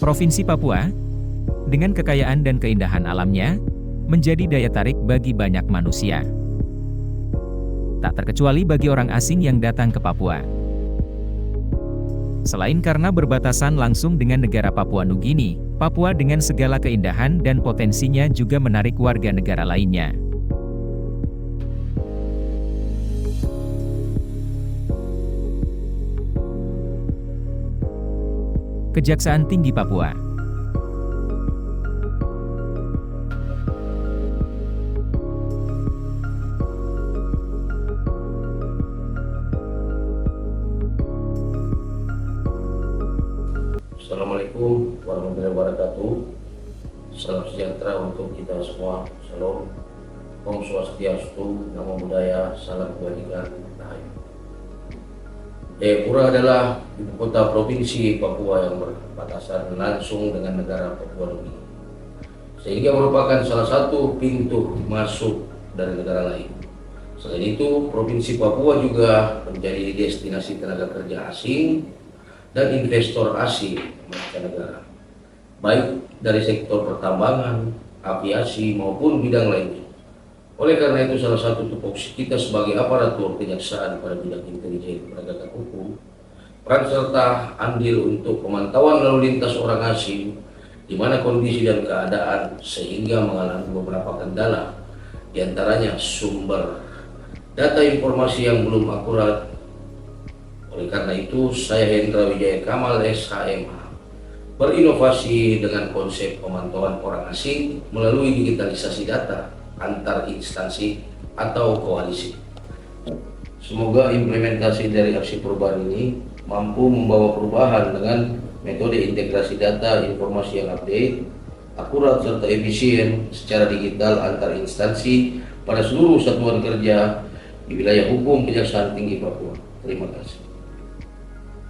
Provinsi Papua, dengan kekayaan dan keindahan alamnya, menjadi daya tarik bagi banyak manusia. Tak terkecuali bagi orang asing yang datang ke Papua. Selain karena berbatasan langsung dengan negara Papua Nugini, Papua dengan segala keindahan dan potensinya juga menarik warga negara lainnya. Kejaksaan Tinggi Papua. Assalamualaikum warahmatullahi wabarakatuh. Salam sejahtera untuk kita semua. Salam. Om Swastiastu, Namo Buddhaya, salam kebajikan, rahayu. Jayapura adalah ibu kota provinsi Papua yang berbatasan langsung dengan negara Papua Nugini, sehingga merupakan salah satu pintu masuk dari negara lain. Selain itu, provinsi Papua juga menjadi destinasi tenaga kerja asing dan investor asing mancanegara, baik dari sektor pertambangan, aviasi maupun bidang lainnya. Oleh karena itu, salah satu tupoksi kita sebagai aparatur kejaksaan pada bidang intelijen penegakan hukum, peran serta andil untuk pemantauan lalu lintas orang asing, di mana kondisi dan keadaan sehingga mengalami beberapa kendala, diantaranya sumber data informasi yang belum akurat. Oleh karena itu, saya Hendra Wijaya Kamal SHMH berinovasi dengan konsep pemantauan orang asing melalui digitalisasi data antar instansi atau koalisi. Semoga implementasi dari aksi perubahan ini mampu membawa perubahan dengan metode integrasi data informasi yang update, akurat serta efisien secara digital antar instansi pada seluruh satuan kerja di wilayah hukum Kejaksaan Tinggi Papua. Terima kasih.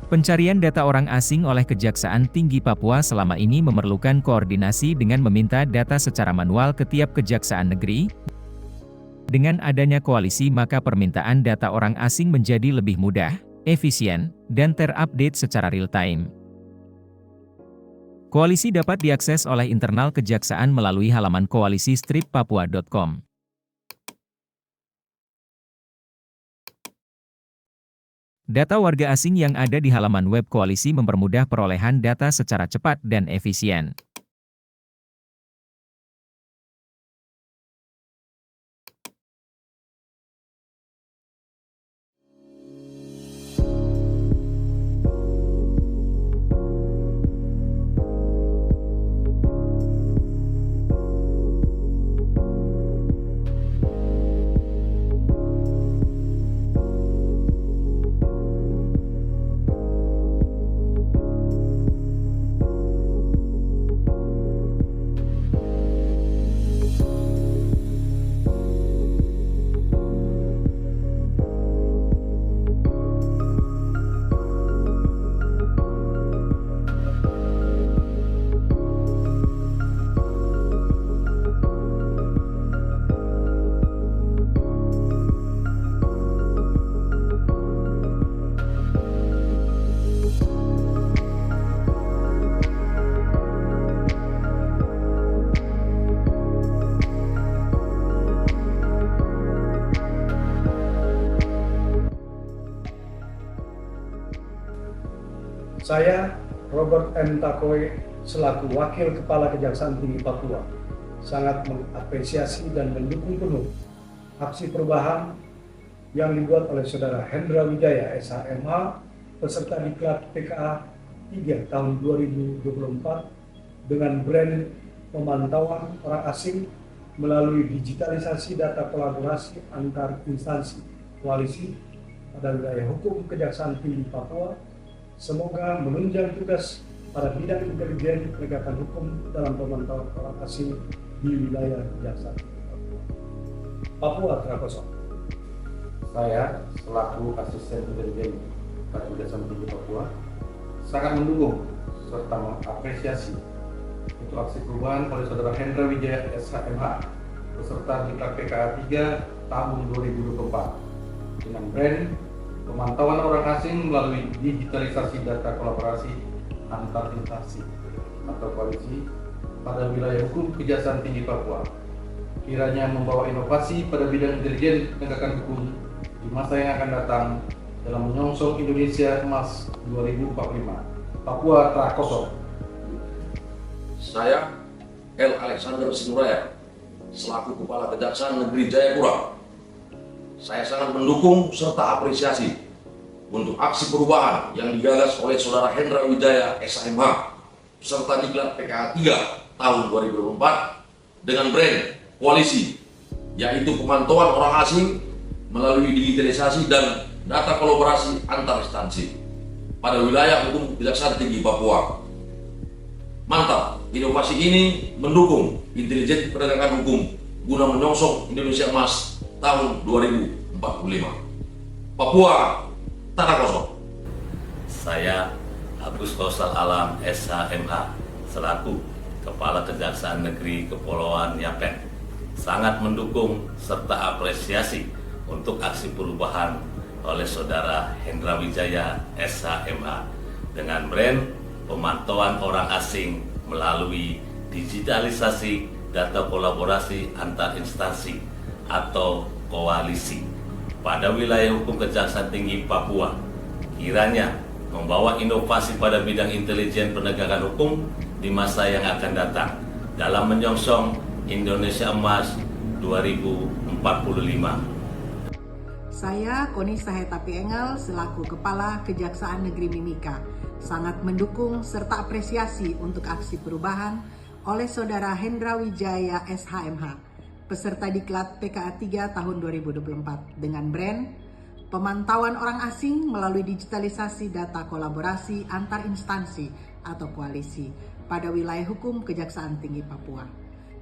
Pencarian data orang asing oleh Kejaksaan Tinggi Papua selama ini memerlukan koordinasi dengan meminta data secara manual ke tiap kejaksaan negeri. Dengan adanya koalisi, maka permintaan data orang asing menjadi lebih mudah, efisien, dan terupdate secara real-time. Koalisi dapat diakses oleh internal Kejaksaan melalui halaman koalisi-papua.com. Data warga asing yang ada di halaman web koalisi mempermudah perolehan data secara cepat dan efisien. Saya, Robert M. Takoe, selaku Wakil Kepala Kejaksaan Tinggi Papua, sangat mengapresiasi dan mendukung penuh aksi perubahan yang dibuat oleh Saudara Hendra Wijaya SHMH, peserta Diklat PKA 3 tahun 2024 dengan brand pemantauan orang asing melalui digitalisasi data kolaborasi antar instansi koalisi pada wilayah hukum Kejaksaan Tinggi Papua. Semoga menunjang tugas pada bidang intelijen penegakan hukum dalam pemantauan orang asing di wilayah Kejaksaan Tinggi Papua. Papua terkosong. Saya selaku asisten intelijen pada Kejaksaan Tinggi Papua sangat mendukung serta mengapresiasi untuk aksi perubahan oleh Saudara Hendra Wijaya SHMH peserta Diklat PKA 3 tahun 2024 dengan brand pemantauan orang asing melalui digitalisasi data kolaborasi antar instansi. atau koalisi pada wilayah hukum Kejaksaan Tinggi Papua. Kiranya membawa inovasi pada bidang intelijen penegakan hukum di masa yang akan datang dalam menyongsong Indonesia Emas 2045. Papua telah kosong. Saya, L. Alexander Sinuraya, selaku Kepala Kejaksaan Negeri Jayapura. Saya sangat mendukung serta apresiasi untuk aksi perubahan yang digagas oleh Saudara Hendra Wijaya SHMH serta diklat PKA 3 tahun 2024 dengan brand koalisi, yaitu pemantauan orang asing melalui digitalisasi dan data kolaborasi antar instansi pada wilayah hukum Kejaksaan Tinggi Papua. Mantap, inovasi ini mendukung intelijen penegakan hukum guna menyongsong Indonesia Emas tahun 2045. Papua tanah kosong. Saya Agus Kausal Alam SHMH selaku Kepala Kejaksaan Negeri Kepulauan Yapen sangat mendukung serta apresiasi untuk aksi perubahan oleh Saudara Hendra Wijaya SHMH dengan brand pemantauan orang asing melalui digitalisasi data kolaborasi antar instansi atau koalisi pada wilayah hukum Kejaksaan Tinggi Papua. Kiranya membawa inovasi pada bidang intelijen penegakan hukum di masa yang akan datang dalam menyongsong Indonesia Emas 2045. Saya Koni Sahetapi Engel selaku Kepala Kejaksaan Negeri Mimika sangat mendukung serta apresiasi untuk aksi perubahan oleh Saudara Hendra Wijaya SHMH peserta diklat PKA 3 tahun 2024 dengan brand pemantauan orang asing melalui digitalisasi data kolaborasi antar instansi atau koalisi pada wilayah hukum Kejaksaan Tinggi Papua.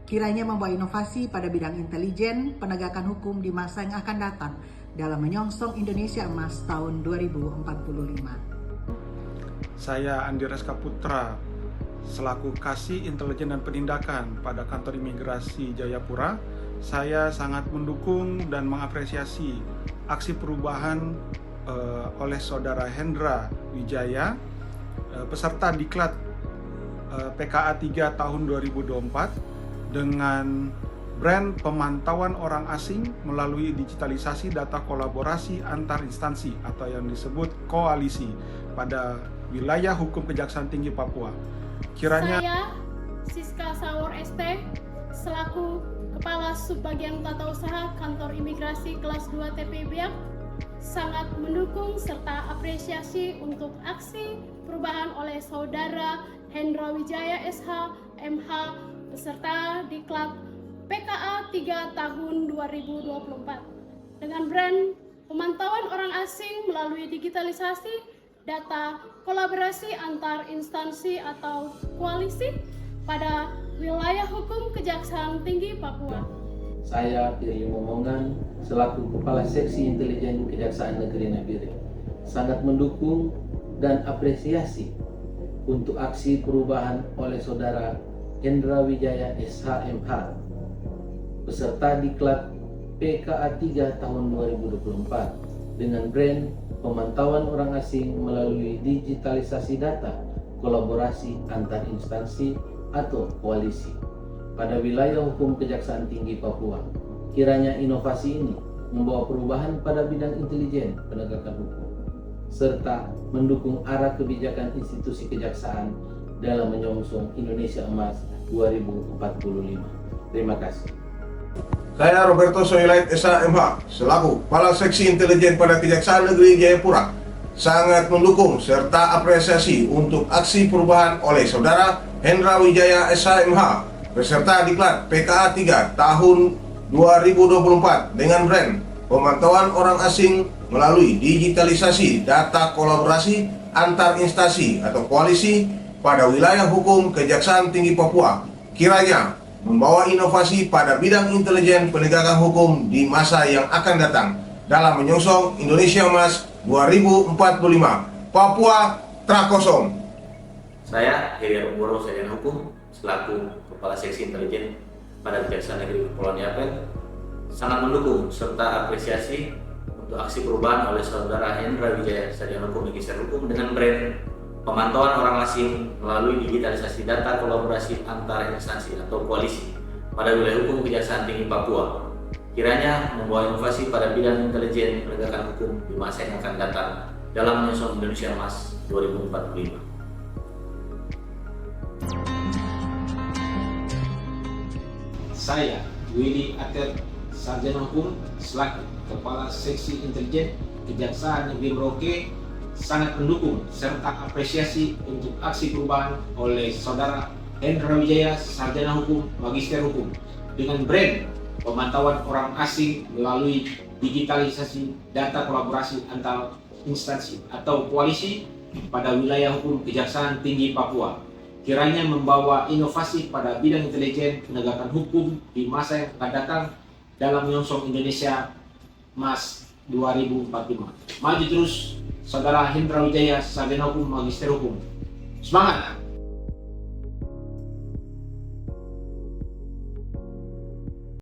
Kiranya membawa inovasi pada bidang intelijen penegakan hukum di masa yang akan datang dalam menyongsong Indonesia Emas tahun 2045. Saya Andi Reska Putra, selaku Kasih Intelijen dan Penindakan pada Kantor Imigrasi Jayapura. Saya sangat mendukung dan mengapresiasi aksi perubahan oleh Saudara Hendra Wijaya, peserta diklat PKA 3 tahun 2024 dengan brand pemantauan orang asing melalui digitalisasi data kolaborasi antar instansi atau yang disebut koalisi pada wilayah hukum Kejaksaan Tinggi Papua. Kiranya Saya Siska Sawor ST selaku Kepala Subbagian Tata Usaha Kantor Imigrasi Kelas 2 TP Biak sangat mendukung serta apresiasi untuk aksi perubahan oleh Saudara Hendra Wijaya SHMH beserta diklat PKA 3 tahun 2024 dengan brand pemantauan orang asing melalui digitalisasi data kolaborasi antar instansi atau koalisi pada wilayah hukum Kejaksaan Tinggi Papua. Saya Pirly Momongan selaku Kepala Seksi Intelijen Kejaksaan Negeri Nabire sangat mendukung dan apresiasi untuk aksi perubahan oleh Saudara Hendra Wijaya SHMH beserta diklat PKA 3 tahun 2024 dengan brand pemantauan orang asing melalui digitalisasi data kolaborasi antar instansi atau koalisi pada wilayah hukum Kejaksaan Tinggi Papua. Kiranya inovasi ini membawa perubahan pada bidang intelijen penegakan hukum serta mendukung arah kebijakan institusi kejaksaan dalam menyongsong Indonesia Emas 2045. Terima kasih. Saya Roberto Soilait SHMH selaku Kepala Seksi Intelijen pada Kejaksaan Negeri Jayapura sangat mendukung serta apresiasi untuk aksi perubahan oleh Saudara Hendra Wijaya SHMH beserta diklat PKA 3 tahun 2024 dengan brand pemantauan orang asing melalui digitalisasi data kolaborasi antar instansi atau koalisi pada wilayah hukum Kejaksaan Tinggi Papua. Kiranya membawa inovasi pada bidang intelijen penegakan hukum di masa yang akan datang dalam menyongsong Indonesia Emas 2045. Papua telah kosong. Saya Heri Arumoro, Sarjana Hukum selaku Kepala Seksi Intelijen pada Kejaksaan Negeri Kepulauan Yapen sangat mendukung serta apresiasi untuk aksi perubahan oleh Saudara Hendra Wijaya Sarjana Hukum Magister Hukum dengan brand pemantauan orang asing melalui digitalisasi data kolaborasi antar instansi atau koalisi pada wilayah hukum Kejaksaan Tinggi Papua, kiranya membawa inovasi pada bidang intelijen penegakan hukum di masa yang akan datang dalam menyusun Indonesia Emas 2045. Saya, Willy Ater, Sarjana Hukum, selaku Kepala Seksi Intelijen Kejaksaan Negeri Merauke, sangat mendukung serta apresiasi untuk aksi perubahan oleh Saudara Hendra Wijaya, Sarjana Hukum, Magister Hukum, dengan brand pemantauan orang asing melalui digitalisasi data kolaborasi antar instansi atau koalisi pada wilayah hukum Kejaksaan Tinggi Papua, kiranya membawa inovasi pada bidang intelijen penegakan hukum di masa yang akan datang dalam menyongsong Indonesia Emas 2045. Maju terus, Saudara Hendra Wijaya, Sarjana Hukum, Magister Hukum. Semangat!